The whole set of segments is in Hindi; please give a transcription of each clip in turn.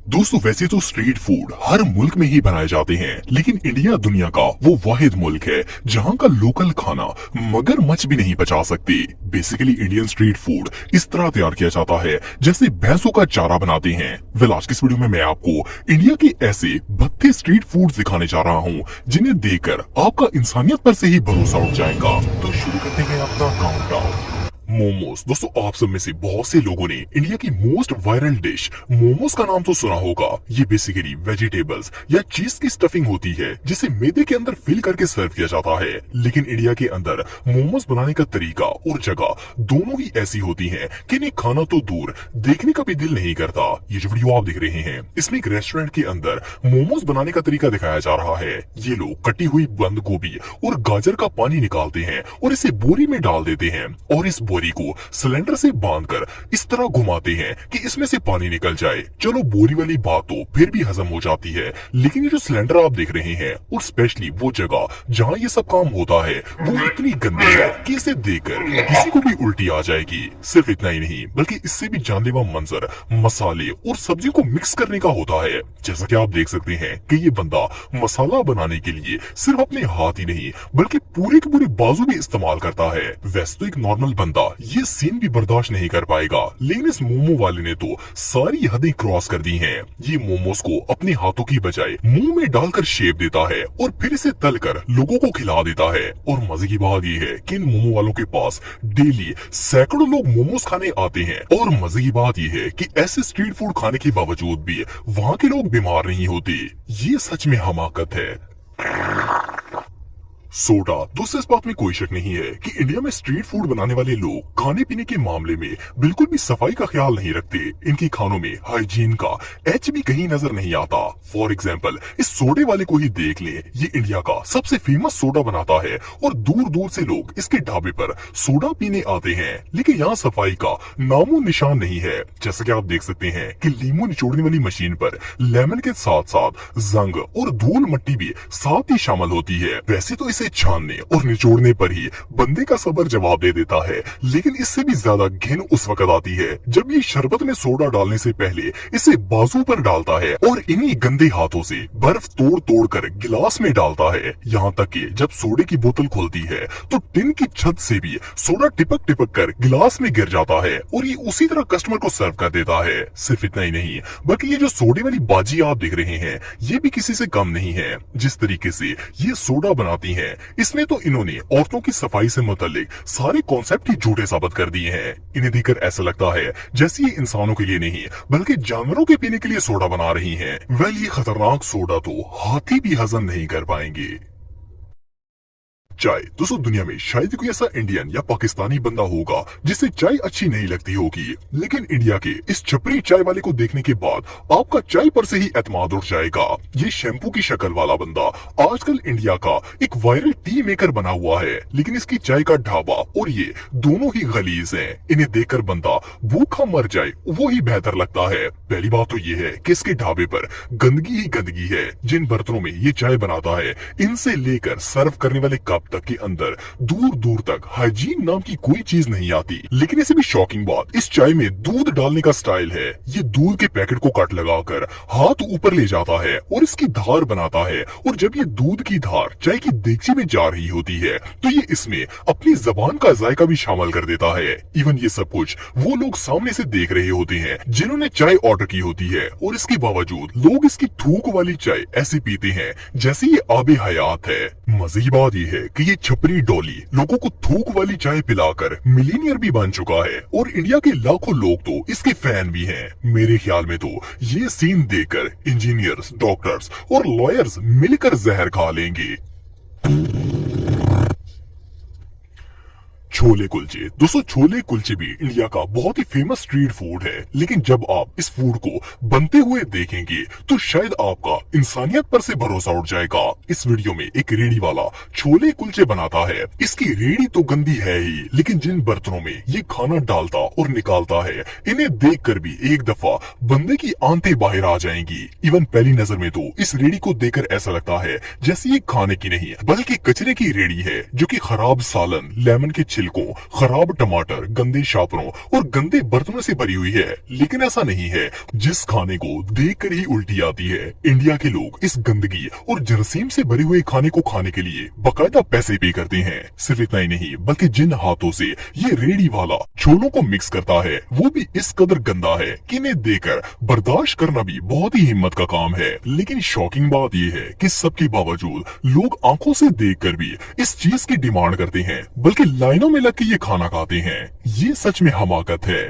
दोस्तों वैसे तो स्ट्रीट फूड हर मुल्क में ही बनाए जाते हैं, लेकिन इंडिया दुनिया का वो वाहिद मुल्क है जहां का लोकल खाना मगरमच्छ भी नहीं बचा सकती। बेसिकली इंडियन स्ट्रीट फूड इस तरह तैयार किया जाता है जैसे भैंसों का चारा बनाते हैं। आज की इस वीडियो में मैं आपको इंडिया के ऐसे भत्ते स्ट्रीट फूड दिखाने जा रहा हूँ जिन्हें देखकर आपका इंसानियत पर से ही भरोसा उठ जाएगा। तो शुरू करते हैं अपना काउंटडाउन। मोमोज। दोस्तों आप सब में से बहुत से लोगों ने इंडिया की मोस्ट वायरल डिश मोमोज का नाम तो सुना होगा। ये बेसिकली वेजिटेबल्स या चीज की स्टफिंग होती है जिसे मैदे के अंदर फिल करके सर्व किया जाता है। लेकिन इंडिया के अंदर मोमोज बनाने का तरीका और जगह दोनों ही ऐसी होती हैं कि इन्हें खाना तो दूर देखने का भी दिल नहीं करता। ये जो वीडियो आप देख रहे हैं इसमें एक रेस्टोरेंट के अंदर मोमोज बनाने का तरीका दिखाया जा रहा है। ये लोग कटी हुई बंद गोभी और गाजर का पानी निकालते हैं और इसे बोरी में डाल देते हैं और इस बोरी को सिलेंडर से बांधकर इस तरह घुमाते हैं कि इसमें से पानी निकल जाए। चलो बोरी वाली बात तो फिर भी हजम हो जाती है, लेकिन ये जो सिलेंडर आप देख रहे हैं और स्पेशली वो जगह जहां ये सब काम होता है वो इतनी गंदी है कि इसे देखकर किसी को भी उल्टी आ जाएगी। सिर्फ इतना ही नहीं बल्कि इससे भी जानलेवा मंजर मसाले और सब्जियों को मिक्स करने का होता है। जैसा कि आप देख सकते हैं कि ये बंदा मसाला बनाने के लिए सिर्फ अपने हाथ ही नहीं बल्कि पूरे के पूरे बाजू भी इस्तेमाल करता है। वैसे तो एक नॉर्मल बंदा ये सीन भी बर्दाश्त नहीं कर पाएगा, लेकिन इस मोमो वाले ने तो सारी हदें क्रॉस कर दी हैं। ये मोमोज को अपने हाथों की बजाय मुंह में डालकर शेप देता है और फिर इसे तलकर लोगों को खिला देता है। और मजे की बात ये है कि इन मोमो वालों के पास डेली सैकड़ों लोग मोमोज खाने आते हैं। और मजे की बात ये है कि ऐसे स्ट्रीट फूड खाने के बावजूद भी वहाँ के लोग बीमार नहीं होते। ये सच में हमाकत है। सोडा। दोस्तों इस बात में कोई शक नहीं है कि इंडिया में स्ट्रीट फूड बनाने वाले लोग खाने पीने के मामले में बिल्कुल भी सफाई का ख्याल नहीं रखते। इनकी खानों में हाइजीन का एच भी कहीं नजर नहीं आता। फॉर एग्जाम्पल इस सोडे वाले को ही देख लें, ये इंडिया का सबसे फेमस सोडा बनाता है और दूर दूर से लोग इसके ढाबे पर सोडा पीने आते हैं, लेकिन यहाँ सफाई का नामो निशान नहीं है। जैसा कि आप देख सकते हैं कि लीमू निचोड़ने वाली मशीन पर लेमन के साथ साथ जंग और धूल मट्टी भी साथ ही शामिल होती है। वैसे तो इसे छानने और निचोड़ने पर ही बंदे का सब्र जवाब दे देता है, लेकिन इससे भी ज्यादा घिन उस वक्त आती है जब ये शरबत में सोडा डालने से पहले इसे बाजू पर डालता है और इन्हीं गंदे हाथों से बर्फ तोड़ तोड़ कर गिलास में डालता है। यहाँ तक कि जब सोडे की बोतल खुलती है तो टिन की छत से भी सोडा टिपक टिपक कर गिलास में गिर जाता है और ये उसी तरह कस्टमर को सर्व कर देता है। सिर्फ इतना ही नहीं बल्कि ये जो सोडे वाली बाजी आप देख रहे हैं ये भी किसी से कम नहीं है। जिस तरीके से ये सोडा बनाती है इसमें तो इन्होंने औरतों की सफाई से मुतालिक सारे कॉन्सेप्ट ही झूठे साबित कर दिए हैं। इन्हें देखकर ऐसा लगता है जैसे ये इंसानों के लिए नहीं बल्कि जानवरों के पीने के लिए सोडा बना रही हैं। ये खतरनाक सोडा तो हाथी भी हजम नहीं कर पाएंगे। चाय। दोस्तों दुनिया में शायद कोई ऐसा इंडियन या पाकिस्तानी बंदा होगा जिसे चाय अच्छी नहीं लगती होगी, लेकिन इंडिया के इस छपरी चाय वाले को देखने के बाद आपका चाय पर से ही एतमाद उठ जाएगा। ये शैम्पू की शक्ल वाला बंदा आजकल इंडिया का एक वायरल टी मेकर बना हुआ है, लेकिन इसकी चाय का ढाबा और ये दोनों ही गलीज हैं। इन्हें देखकर बंदा भूखा मर जाए वो ही बेहतर लगता है। पहली बात तो ये है कि इसके ढाबे पर गंदगी ही गंदगी है। जिन बर्तनों में ये चाय बनाता है इनसे लेकर सर्व करने वाले कप तक के अंदर दूर दूर तक हाइजीन नाम की कोई चीज नहीं आती। लेकिन इससे भी शॉकिंग बात इस चाय में दूध डालने का स्टाइल है। ये दूध के पैकेट को कट लगाकर हाथ ऊपर ले जाता है और इसकी धार बनाता है, और जब ये दूध की धार चाय की देगची में जा रही होती है तो ये इसमें अपनी जबान का जायका भी शामिल कर देता है। इवन ये सब कुछ वो लोग सामने से देख रहे होते हैं जिन्होंने चाय ऑर्डर की होती है, और इसके बावजूद लोग इसकी थूक वाली चाय ऐसे पीते हैं जैसे ये आबे हयात है। मजे की बात ये है कि ये छपरी डॉली लोगों को थूक वाली चाय पिलाकर मिलीनियर भी बन चुका है, और इंडिया के लाखों लोग तो इसके फैन भी हैं। मेरे ख्याल में तो ये सीन देखकर इंजीनियर्स, डॉक्टर्स और लॉयर्स मिलकर जहर खा लेंगे। छोले कुलचे। दोस्तों छोले कुलचे भी इंडिया का बहुत ही फेमस स्ट्रीट फूड है, लेकिन जब आप इस फूड को बनते हुए देखेंगे तो शायद आपका इंसानियत पर से भरोसा उठ जाएगा। इस वीडियो में एक रेडी वाला छोले कुलचे बनाता है। इसकी रेडी तो गंदी है ही, लेकिन जिन बर्तनों में ये खाना डालता और निकालता है इन्हें देखकर भी एक दफा बंदे की आंतें बाहर आ जाएंगी। इवन पहली नजर में तो इस रेडी को देखकर ऐसा लगता है जैसे ये खाने की नहीं बल्कि कचरे की रेडी है, जो कि खराब सालन, लेमन के छिलकों सड़कों, खराब टमाटर, गंदे शापरों और गंदे बर्तनों से भरी हुई है। लेकिन ऐसा नहीं है। जिस खाने को देखकर ही उल्टी आती है, इंडिया के लोग इस गंदगी और जरासीम से भरे हुए खाने को खाने के लिए बकायदा पैसे पे करते हैं। सिर्फ इतना ही नहीं, बल्कि जिन हाथों से ये रेडी वाला छोलों को मिक्स करता है, वो भी इस कदर गंदा है कि इन्हें देखकर बर्दाश्त करना भी बहुत ही हिम्मत का काम है। लेकिन शॉकिंग बात ये है कि सबके बावजूद लोग आंखों से देखकर भी इस चीज की डिमांड करते हैं, बल्कि लाइनों में लग के ये खाना खाते हैं। ये सच में हमाकत है।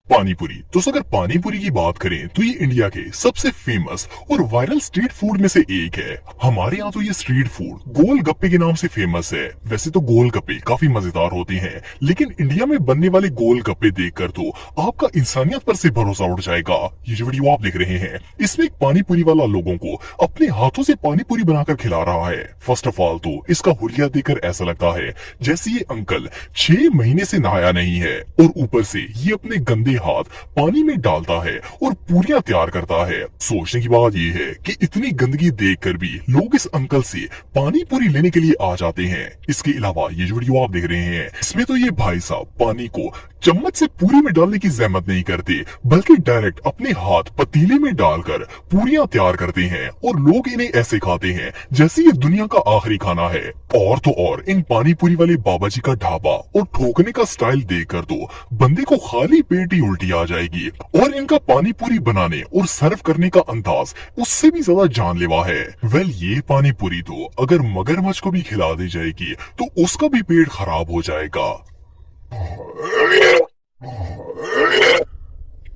पानीपुरी। तो अगर पानीपुरी की बात करें तो ये इंडिया के सबसे फेमस और वायरल स्ट्रीट फूड में से एक है। हमारे यहाँ तो ये स्ट्रीट फूड गोल गप्पे के नाम से फेमस है। वैसे तो गोल गप्पे काफी मजेदार होते हैं, लेकिन इंडिया में बनने वाले गोल गप्पे देखकर तो आपका इंसानियत पर से भरोसा उठ जाएगा। ये जो वीडियो आप देख रहे हैं, इसमें एक पानीपुरी वाला लोगों को अपने हाथों से पानीपुरी बनाकर खिला रहा है। फर्स्ट ऑफ ऑल तो इसका हुलिया देखकर ऐसा लगता है जैसे ये अंकल 6 महीने से नहाया नहीं है, और ऊपर से ये अपने गंदे हाथ पानी में डालता है और पूरियां तैयार करता है। सोचने की बात यह है कि इतनी गंदगी देखकर भी लोग इस अंकल से पानी पूरी लेने के लिए आ जाते हैं। इसके अलावा ये जो वीडियो आप देख रहे हैं, इसमें तो ये भाई साहब पानी को चम्मच से पूरी में डालने की जहमत नहीं करते, बल्कि डायरेक्ट अपने हाथ पतीले में डालकर पूरियां तैयार करते हैं और लोग इन्हें ऐसे खाते हैं जैसे ये दुनिया का आखिरी खाना है। और तो और इन पानीपुरी वाले बाबा जी का ढाबा और ठोकने का स्टाइल देखकर तो बंदे को खाली पेट ही उल्टी आ जाएगी। और इनका पानीपुरी बनाने और सर्व करने का अंदाज उससे भी ज्यादा जानलेवा है। ये पानीपुरी तो अगर मगरमच्छ को भी खिला दी जाएगी तो उसका भी पेट खराब हो जाएगा।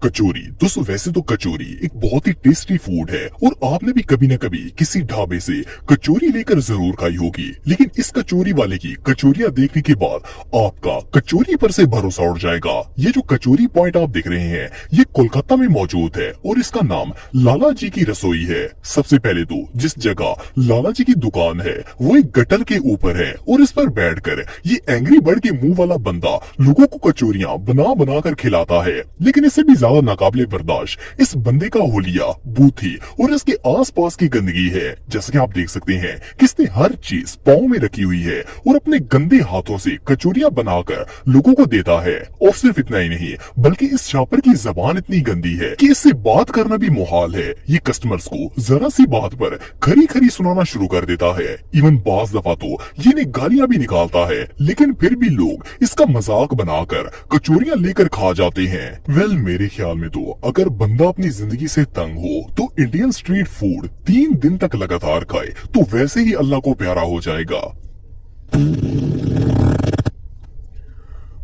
कचौरी। दोस्तों वैसे तो कचौरी एक बहुत ही टेस्टी फूड है और आपने भी कभी न कभी किसी ढाबे से कचौरी लेकर जरूर खाई होगी। लेकिन इस कचौरी वाले की कचौरियां देखने के बाद आपका कचौरी पर से भरोसा उठ जाएगा। ये जो कचौरी पॉइंट आप देख रहे हैं, ये कोलकाता में मौजूद है और इसका नाम लाला जी की रसोई है। सबसे पहले तो जिस जगह लाला जी की दुकान है वो एक गटर के ऊपर है और इस पर बैठकर ये एंग्री बर्ड के मुंह वाला बंदा लोगों को कचौरियां बना बना कर खिलाता है। लेकिन इससे भी ज्यादा नाकाबिले बर्दाश्त इस बंदे का होलिया, बूथी और इसके आसपास की गंदगी है। जैसा कि आप देख सकते हैं कि इसने हर चीज पाँव में रखी हुई है और अपने गंदे हाथों से कचौरियां बनाकर लोगों को देता है। और सिर्फ इतना ही नहीं, बल्कि इस शॉपर की जबान इतनी गंदी है कि इससे बात करना भी मुहाल है। ये कस्टमर्स को जरा सी बात पर खरी खरी सुनाना शुरू कर देता है। इवन बाज दफा तो ये इन्हें गालियां भी निकालता है, लेकिन फिर भी लोग इसका मजाक बनाकर कचौरियां लेकर खा जाते हैं। मेरे ख्याल में तो अगर बंदा अपनी जिंदगी से तंग हो तो इंडियन स्ट्रीट फूड 3 दिन तक लगातार खाए तो वैसे ही अल्लाह को प्यारा हो जाएगा।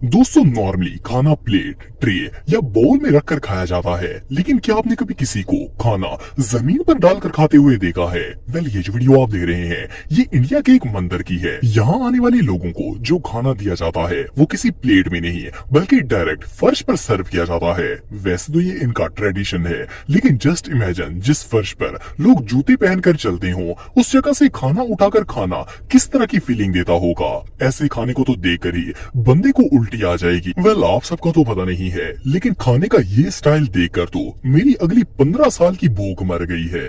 दोस्तों नॉर्मली खाना प्लेट, ट्रे या बाउल में रखकर खाया जाता है, लेकिन क्या आपने कभी किसी को खाना जमीन पर डालकर खाते हुए देखा है? ये जो वीडियो आप देख रहे हैं, ये इंडिया के एक मंदिर की है। यहाँ आने वाले लोगों को जो खाना दिया जाता है वो किसी प्लेट में नहीं बल्कि डायरेक्ट फर्श पर सर्व किया जाता है। वैसे तो ये इनका ट्रेडिशन है, लेकिन जस्ट इमेजिन जिस फर्श पर लोग जूते पहनकर चलते हो उस जगह से खाना उठाकर खाना किस तरह की फीलिंग देता होगा। ऐसे खाने को तो देखकर ही बंदे को उल्टी आ जाएगी। आप सबका तो पता नहीं है, लेकिन खाने का ये स्टाइल देखकर तो मेरी अगली 15 साल की भूख मर गई है।